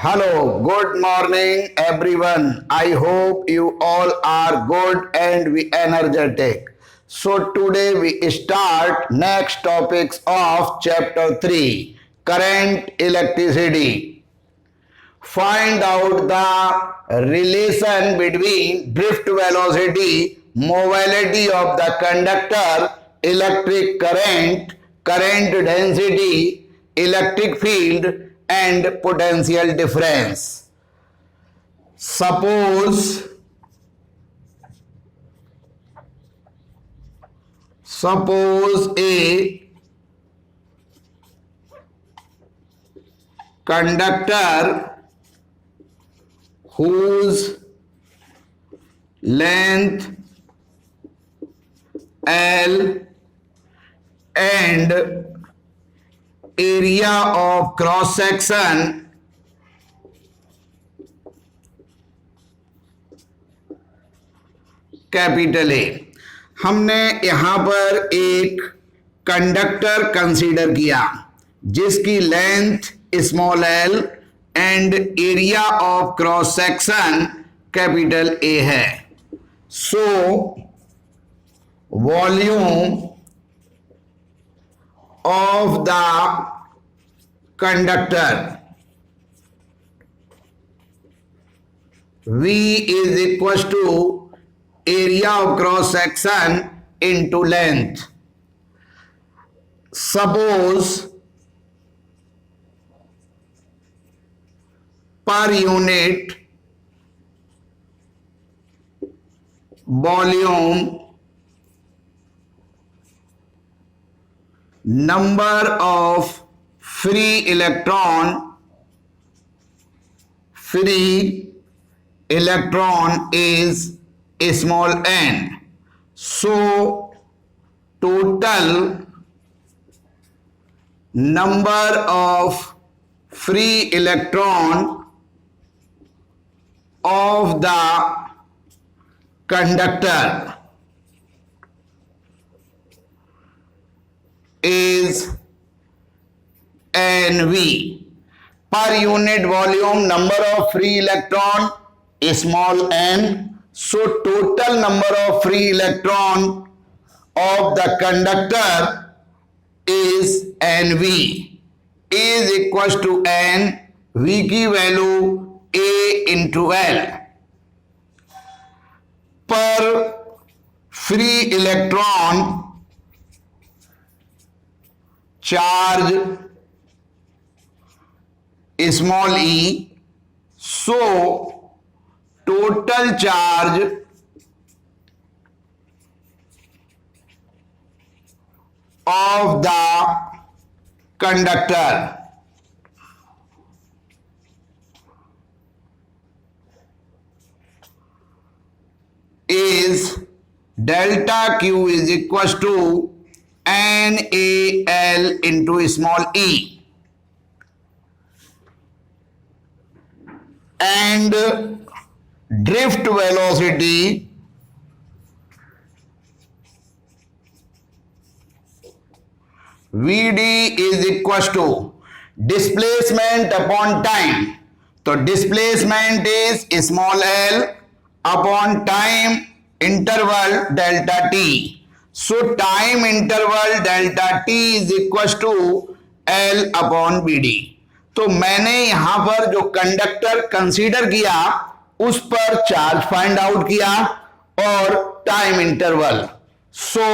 Hello, good morning everyone. I hope you all are good and we energetic. So today we start next topics of chapter 3, current electricity. Find out the relation between drift velocity, mobility of the conductor, electric current, current density, electric field and potential difference. Suppose a conductor whose length L and area of cross section capital A. हमने यहां पर एक conductor consider किया जिसकी length small L and area of cross section capital A है। So volume of the conductor V is equals to area of cross section into length. Suppose per unit volume number of free electron is small n. So total number of free electron of the conductor is NV. Per unit volume number of free electron small n. So total number of free electron of the conductor is NV is equals to n, V की value A into L। पर free electron charge small E, so total charge of the conductor is delta Q is equals to NaL into small e, and drift velocity Vd is equals to displacement upon time। तो displacement is small l upon time interval delta t। So time interval delta t is equals to L upon Bd। तो मैंने यहां पर जो conductor consider किया उस पर charge find out किया और time interval. So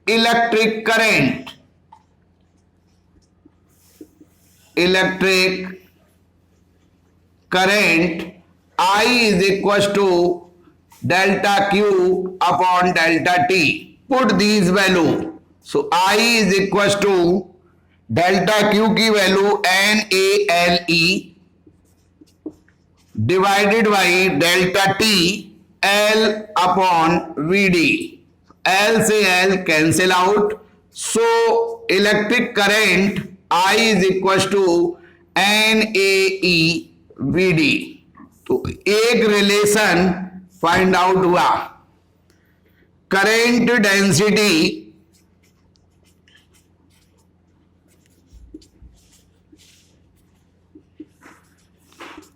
electric current I is equals to delta Q upon delta T। Put these value। So I is equals to delta Q की value NaLe divided by delta T L upon Vd। L से L cancel out. So electric current I is equals to NaeVd। तो एक relation find out हुआ। Current density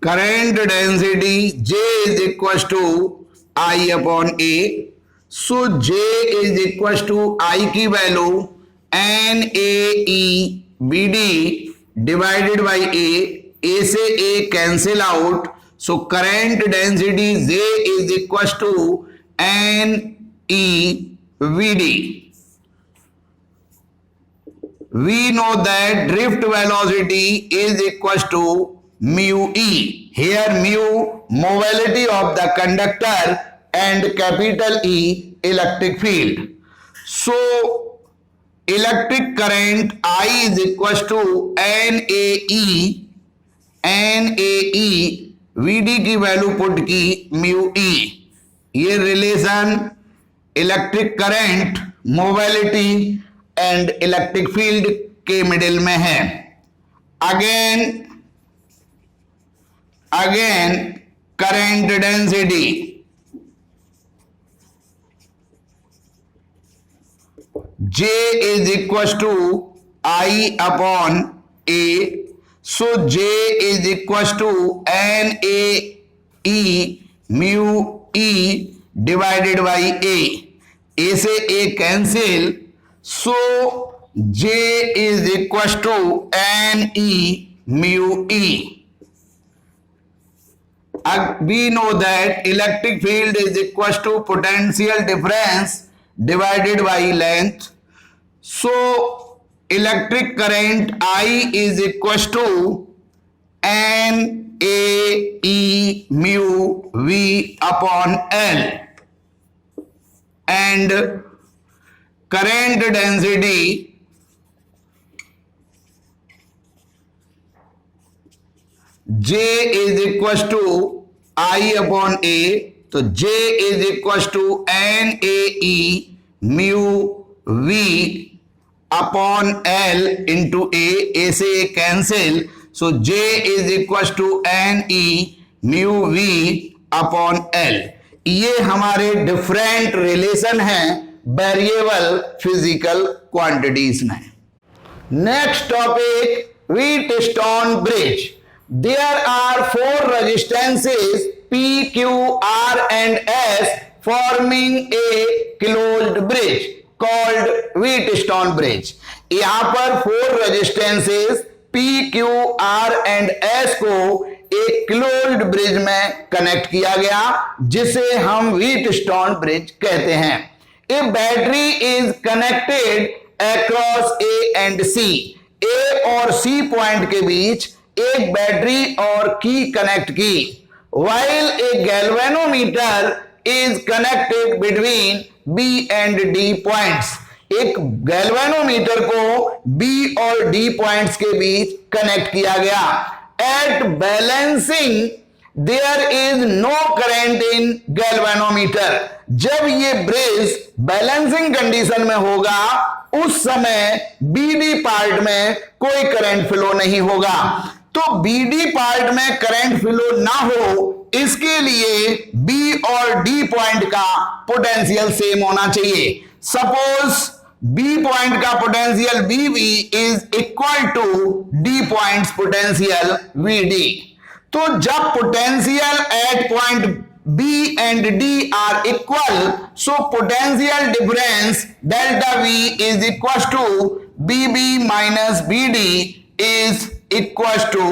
current density J is equals to I upon A. So J is equals to I की value NAE BD divided by A. A से A cancel out. So current density J is equals to NEVD. We know that drift velocity is equals to mu E. Here mu mobility of the conductor and capital E electric field. So electric current I is equals to NAE VD की value put की mu E. ये relation electric current mobility and electric field के middle में है. Again current density J is equals to I upon A. So J is equals to NAE mu E divided by A. A से A cancel. So J is equals to NE mu E. We know that electric field is equals to potential difference divided by length. So electric current I is equals to NAE mu V upon L, and current density J is equals to I upon A. तो J is equals to NAE mu V upon L into A. A से A cancel. So J is equals to NE mu V upon L. ये हमारे different relation हैं variable physical quantities में. Next topic Wheatstone bridge. There are four resistances P, Q, R and S forming a closed bridge called Wheatstone bridge. यहाँ पर four resistances P, Q, R and S को एक closed bridge में connect किया गया जिसे हम व्हीटस्टोन ब्रिज कहते हैं. A battery is connected across A and C. A और C पॉइंट के बीच एक बैटरी और की कनेक्ट की. While a galvanometer is connected between B and D points. एक गैल्वेनोमीटर को B और D पॉइंट्स के बीच कनेक्ट किया गया. At balancing there is no current in galvanometer. जब ये ब्रिज बैलेंसिंग कंडीशन में होगा उस समय BD पार्ट में कोई करंट फ्लो नहीं होगा. तो BD पार्ट में करंट फ्लो ना हो इसके लिए B और D पॉइंट का पोटेंशियल सेम होना चाहिए. सपोज B पॉइंट का potential BB is equal to D point potential VD. तो जब potential at point B and D are equal, so potential difference delta V is equals to BB minus BD is equals to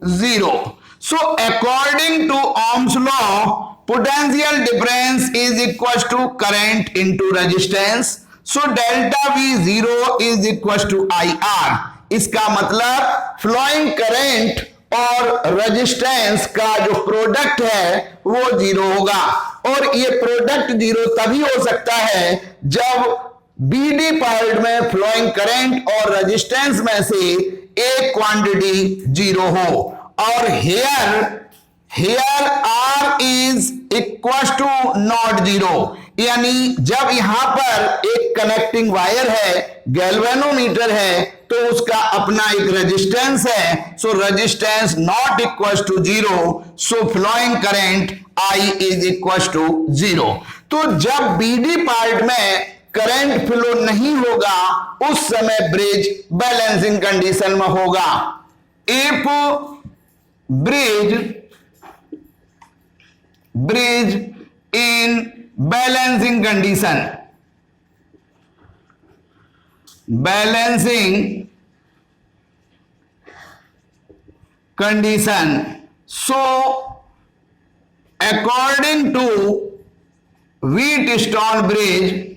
0. So according to Ohm's law, potential difference is equals to current into resistance. So delta V 0 is equals to IR. इसका मतलब flowing current और resistance का जो product है वो zero होगा. और ये प्रोडक्ट जीरो तभी हो सकता है जब BD पार्ट में फ्लोइंग करंट और रेजिस्टेंस में से एक क्वांटिटी जीरो हो. और here R is equals to not zero. यानी जब यहां पर एक कनेक्टिंग वायर है, गैल्वेनोमीटर है, तो उसका अपना एक रेजिस्टेंस है. So resistance not equals to zero, so flowing current I is equals to zero. तो जब BD पार्ट में करंट फ्लो नहीं होगा उस समय ब्रिज बैलेंसिंग कंडीशन में होगा. If bridge bridge in balancing condition. Balancing condition. So according to Wheatstone bridge,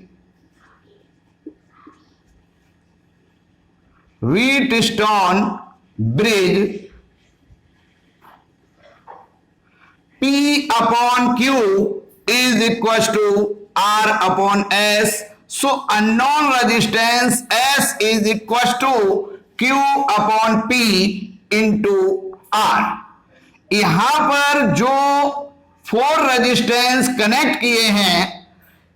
P upon Q is equals to R upon S. So unknown resistance S is equals to Q upon P into R. यहां पर जो 4 resistance connect किए हैं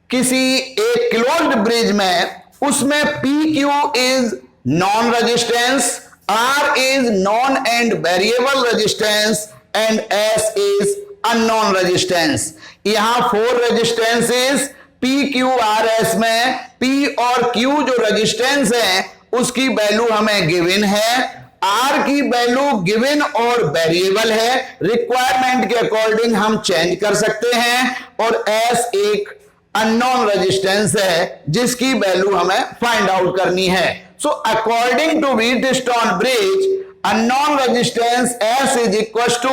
किसी एक closed bridge में, उसमें PQ is non resistance, R is non and variable resistance and S is unknown resistance. यहां 4 रेजिस्टेंसेस PQRS में P और Q जो रेजिस्टेंस है उसकी वैल्यू हमें गिवन है, R की वैल्यू गिवन और वेरिएबल है, रिक्वायरमेंट के अकॉर्डिंग हम चेंज कर सकते हैं, और S एक अननोन रेजिस्टेंस है जिसकी वैल्यू हमें फाइंड आउट करनी है. So according to Wheatstone bridge, unknown resistance S is equals to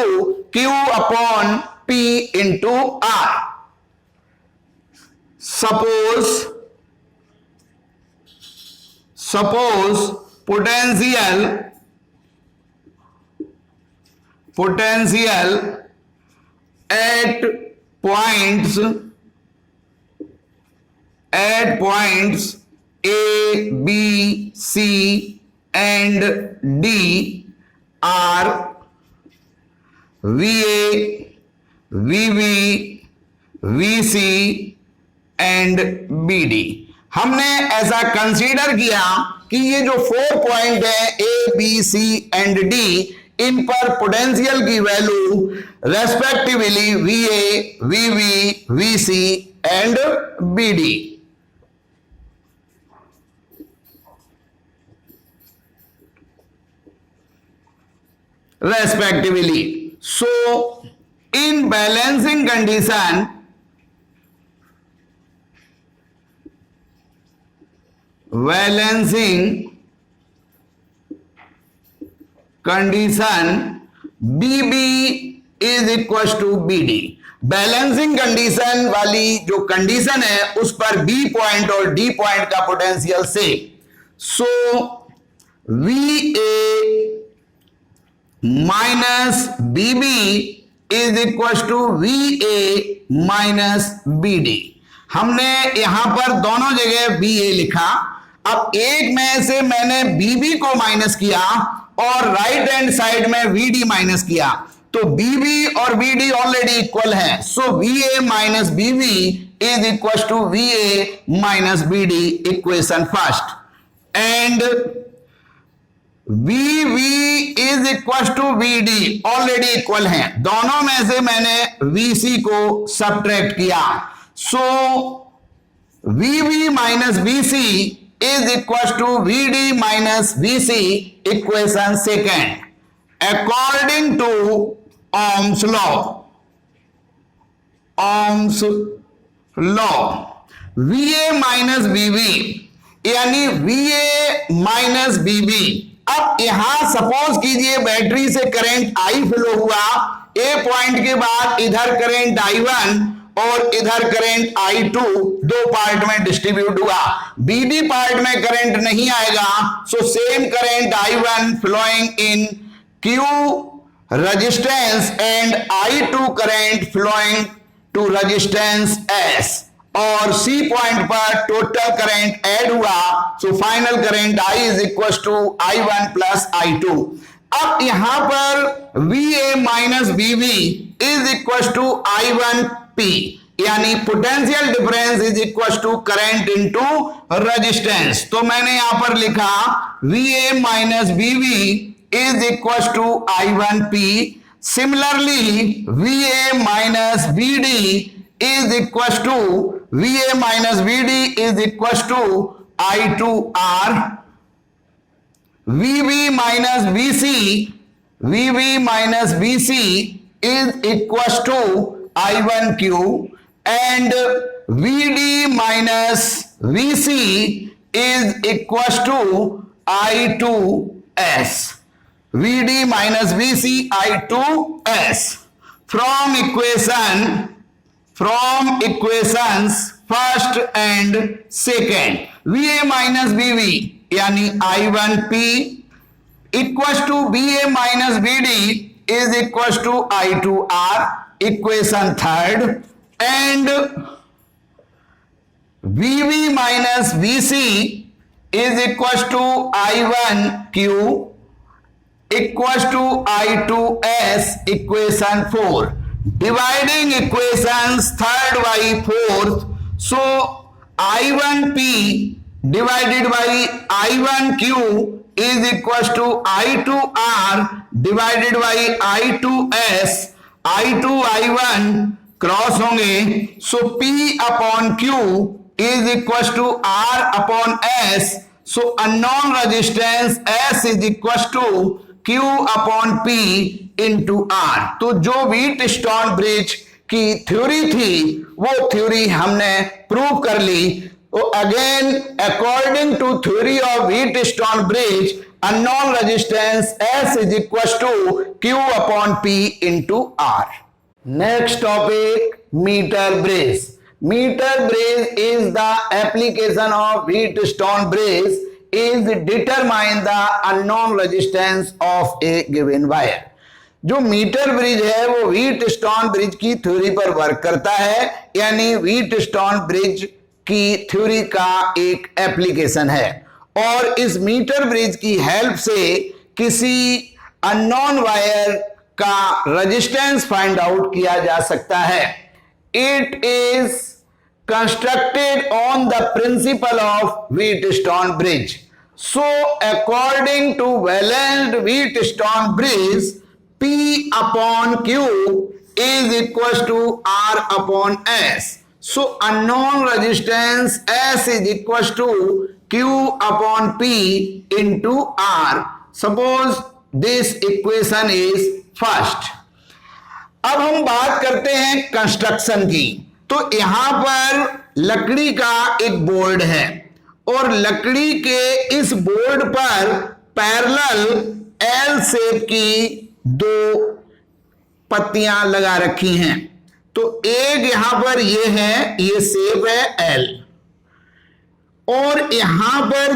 Q upon P into R. Suppose potential at points A, B, C and D are VA, VB, VC and BD. हमने ऐसा consider किया कि ये जो 4 point है A, B, C and D, इन पर potential की value respectively VA, VB, VC and BD. respectively. So in balancing condition, BB is equals to BD. Balancing condition वाली जो कंडीशन है उस पर B पॉइंट और D पॉइंट का पोटेंशियल से, so VA minus BB is equal to VA minus BD. हमने यहां पर दोनों जगह BA लिखा. अब एक में से मैंने BB को माइनस किया और राइट हैंड साइड में VD माइनस किया, तो BB और BD ऑलरेडी इक्वल है. So VA minus BB is equal to VA minus BD, equation first. And VB is equal to VD already equal है. दोनों में से मैंने VC को सब्ट्रैक्ट किया. So VB minus VC is equals to VD minus VC, equation second, according to Ohm's law. VA minus VB यानी VA minus BB. अब यहां सपोज कीजिए बैटरी से करंट I फ्लो हुआ, A पॉइंट के बाद इधर करंट I1 और इधर करंट I2 दो पार्ट में डिस्ट्रीब्यूट हुआ. BD पार्ट में करंट नहीं आएगा, so same current I1 flowing in Q resistance and I2 current flowing to resistance S, और C पॉइंट पर टोटल करंट ऐड हुआ, so final current I is equal to I1 plus I2. अब यहां पर VA minus BB is equal to I1 P, यानी potential difference is equal to current into resistance. तो मैंने यहां पर लिखा VA minus BB is equal to I1 P. Similarly VA minus BD is equal to VA minus BD is equal to I2R. VB minus BC is equals to I1Q and VD minus VC is equals to I2S. VD minus VC I2S. From equations first and second, VA minus VV यानी I1P equals to VA minus VD is equals to I2R, equation third, and VV minus VC is equals to I1Q equals to I2S, equation 4. Dividing equations third by fourth, so I1P divided by I1Q is equals to I2R divided by I2S. I2 I1 cross होंगे, so P upon Q is equal to R upon S. So unknown resistance S is equal to Q upon P into R. तो जो Wheatstone bridge की theory थी वो theory हमने prove कर ली. तो again according to theory of Wheatstone bridge, unknown resistance S is equal to Q upon P into R. Next topic, meter bridge. Meter bridge is the application of Wheatstone bridge is determine the unknown resistance of a given wire. जो metre bridge है वो Wheatstone bridge की theory पर work करता है, यानी Wheatstone bridge की theory का एक एप्लीकेशन है. और इस मीटर ब्रिज की हेल्प से किसी अननोन वायर का रेजिस्टेंस फाइंड आउट किया जा सकता है. It is constructed on the principle of Wheatstone bridge. So according to balanced Wheatstone bridge, P upon Q is equals to R upon S. So unknown resistance S is equals to Q upon P into R. Suppose this equation is first. अब हम बात करते हैं construction की. तो यहां पर लकड़ी का एक बोर्ड है और लकड़ी के इस बोर्ड पर पैरेलल एल शेप की दो पत्तियां लगा रखी हैं. तो एक यहां पर ये है, ये शेप है एल, और यहां पर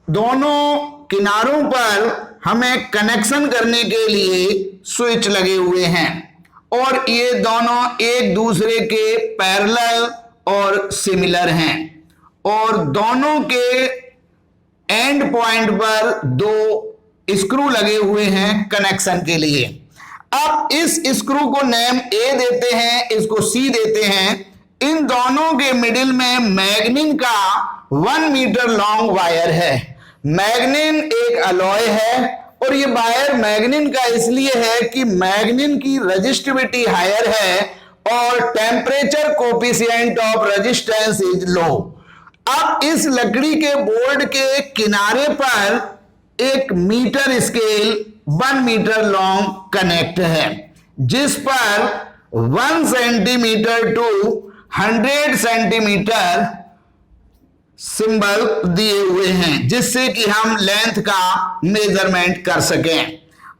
दोनों किनारों पर हमें कनेक्शन करने के लिए स्विच लगे हुए हैं और ये दोनों एक दूसरे के पैरेलल और सिमिलर हैं और दोनों के एंड पॉइंट पर दो स्क्रू लगे हुए हैं कनेक्शन के लिए. अब इस स्क्रू को नेम ए देते हैं, इसको सी देते हैं. इन दोनों के मिडिल में मैग्नीन का 1 मीटर लॉन्ग वायर है. मैग्नीन एक अलॉय है और ये वायर मैग्नीन का इसलिए है कि मैग्नीन की रेजिस्टिविटी हायर है और temperature coefficient of resistance is low. अब इस लकड़ी के बोर्ड के किनारे पर एक metre scale 1 metre long connect है, जिस पर 1 सेंटीमीटर टू 100 सेंटीमीटर सिंबल दिए हुए हैं, जिससे कि हम लेंथ का मेजरमेंट कर सकें.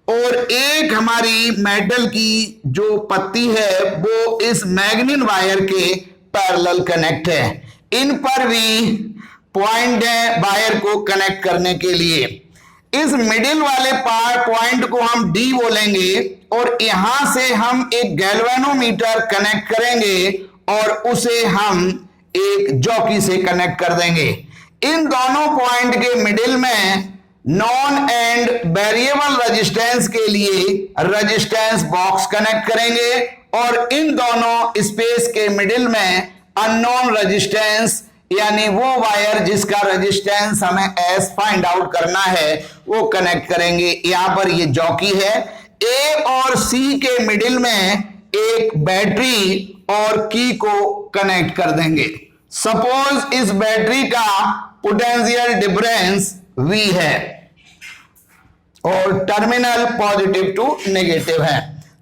और एक हमारी मेटल की जो पत्ती है वो इस मैग्नीन वायर के पैरेलल कनेक्ट है. इन पर भी पॉइंट है वायर को कनेक्ट करने के लिए. इस मिडिल वाले पॉइंट को हम डी बोलेंगे और यहां से हम एक गैल्वेनोमीटर कनेक्ट करेंगे और उसे हम एक जॉकी से कनेक्ट कर देंगे. इन दोनों पॉइंट के मिडिल में नॉन एंड वेरिएबल रेजिस्टेंस के लिए रेजिस्टेंस बॉक्स कनेक्ट करेंगे और इन दोनों स्पेस के मिडिल में अननोन रेजिस्टेंस यानी वो वायर जिसका रेजिस्टेंस हमें एस फाइंड आउट करना है वो कनेक्ट करेंगे. यहां पर ये जॉकी है. ए और सी के मिडिल में एक बैटरी और की को कनेक्ट कर देंगे. सपोज इस बैटरी का पोटेंशियल डिफरेंस V है और टर्मिनल पॉजिटिव टू नेगेटिव है.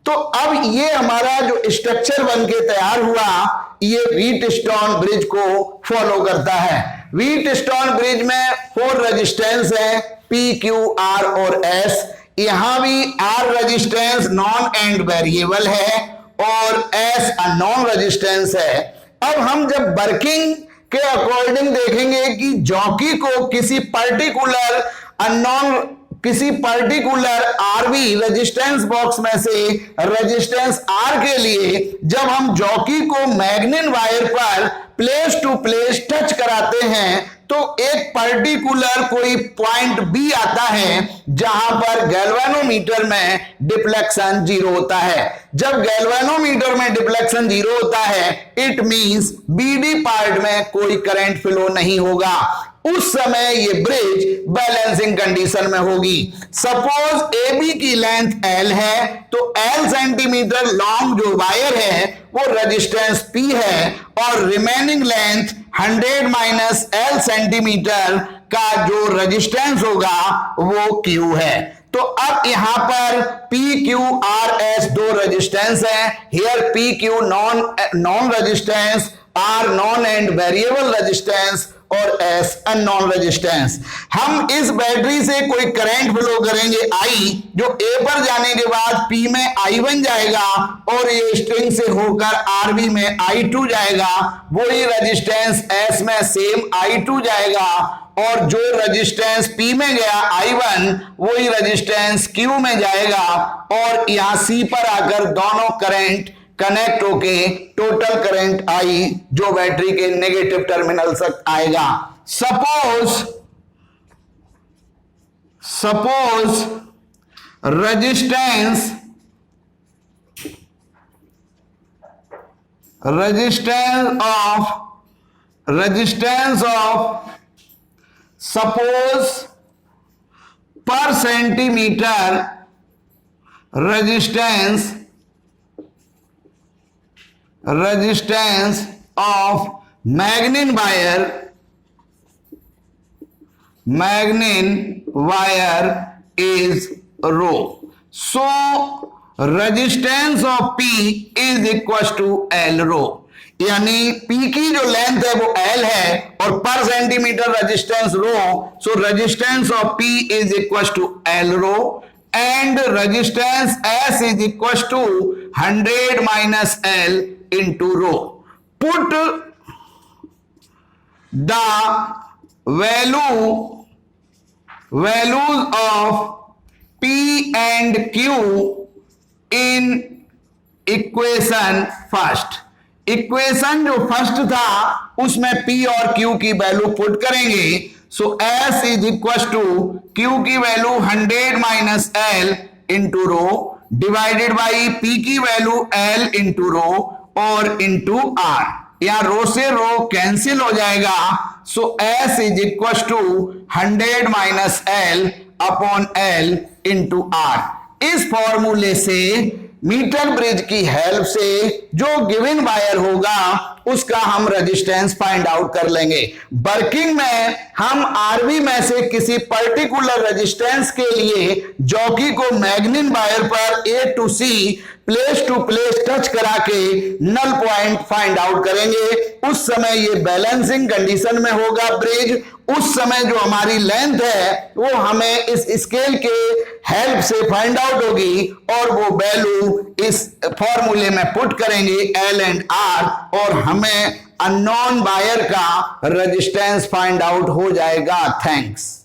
तो अब ये हमारा जो स्ट्रक्चर बन के तैयार हुआ, ये व्हीटस्टोन ब्रिज को फॉलो करता है। व्हीटस्टोन ब्रिज में 4 रेजिस्टेंस है, पी, क्यू, आर और एस। यहां भी R resistance known and variable है और एस अननोन रेजिस्टेंस है। अब हम जब वर्किंग के अकॉर्डिंग देखेंगे कि जॉकी को किसी पर्टिकुलर आरवी रेजिस्टेंस बॉक्स में से रेजिस्टेंस आर के लिए जब हम जॉकी को मैग्नेट वायर पर प्लेस टू प्लेस टच कराते हैं तो एक पर्टिकुलर कोई पॉइंट बी आता है जहां पर गैल्वेनोमीटर में डिफ्लेक्शन 0 होता है। जब गैल्वेनोमीटर में डिफ्लेक्शन 0 होता है, इट मींस बीडी पार्ट में कोई करंट फ्लो नहीं होगा। उस समय ये ब्रिज बैलेंसिंग कंडीशन में होगी। सपोज AB की लेंथ L है, तो L सेंटीमीटर लॉन्ग जो वायर है वो रेजिस्टेंस P है और remaining length 100 minus L centimetre का जो रेजिस्टेंस होगा वो Q है। तो अब यहां पर P, Q, R, S 2 resistance है। Here P, Q non resistance, R non and variable resistance और S अननोन रेजिस्टेंस। हम इस बैटरी से कोई करंट फ्लो करेंगे I, जो A पर जाने के बाद P में I बन जाएगा और ये स्ट्रिंग से होकर RB में I2 जाएगा। वही रेजिस्टेंस S में सेम I2 जाएगा और जो रेजिस्टेंस P में गया I1 वही रेजिस्टेंस Q में जाएगा और यहां C पर आकर दोनों करंट कनेक्ट होके टोटल करंट आई जो बैटरी के नेगेटिव टर्मिनल तक आएगा। सपोज रेजिस्टेंस ऑफ सपोज पर centimetre resistance of magnet wire is rho. So resistance of P is equals to L rho, यानी P की जो लेंथ है वो L है और पर centimetre resistance rho. So resistance of P is equals to L rho and resistance S is equals to 100 minus L into rho. Put the values of P and Q in equation first. Equation जो first था उसमें P और Q की value put करेंगे। So S is equal to Q की value 100 minus L into rho divided by P की value L into rho और into R। यहां रो से रो कैंसिल हो जाएगा। So S is equal to 100 minus L upon L into R। इस फॉर्मूले से मीटर ब्रिज की हेल्प से जो गिवन वायर होगा उसका हम रेजिस्टेंस फाइंड आउट कर लेंगे। वर्किंग में हम आरवी में से किसी पर्टिकुलर रेजिस्टेंस के लिए जॉकी को मैग्नेट वायर पर A to C place to place touch करा के नल पॉइंट फाइंड आउट करेंगे। उस समय ये बैलेंसिंग कंडीशन में होगा ब्रिज। उस समय जो हमारी लेंथ है वो हमें इस स्केल के हेल्प से फाइंड आउट होगी और वो वैल्यू इस फॉर्मूले में पुट करेंगे L एंड R और हमें अननोन वायर का रेजिस्टेंस फाइंड आउट हो जाएगा। थैंक्स।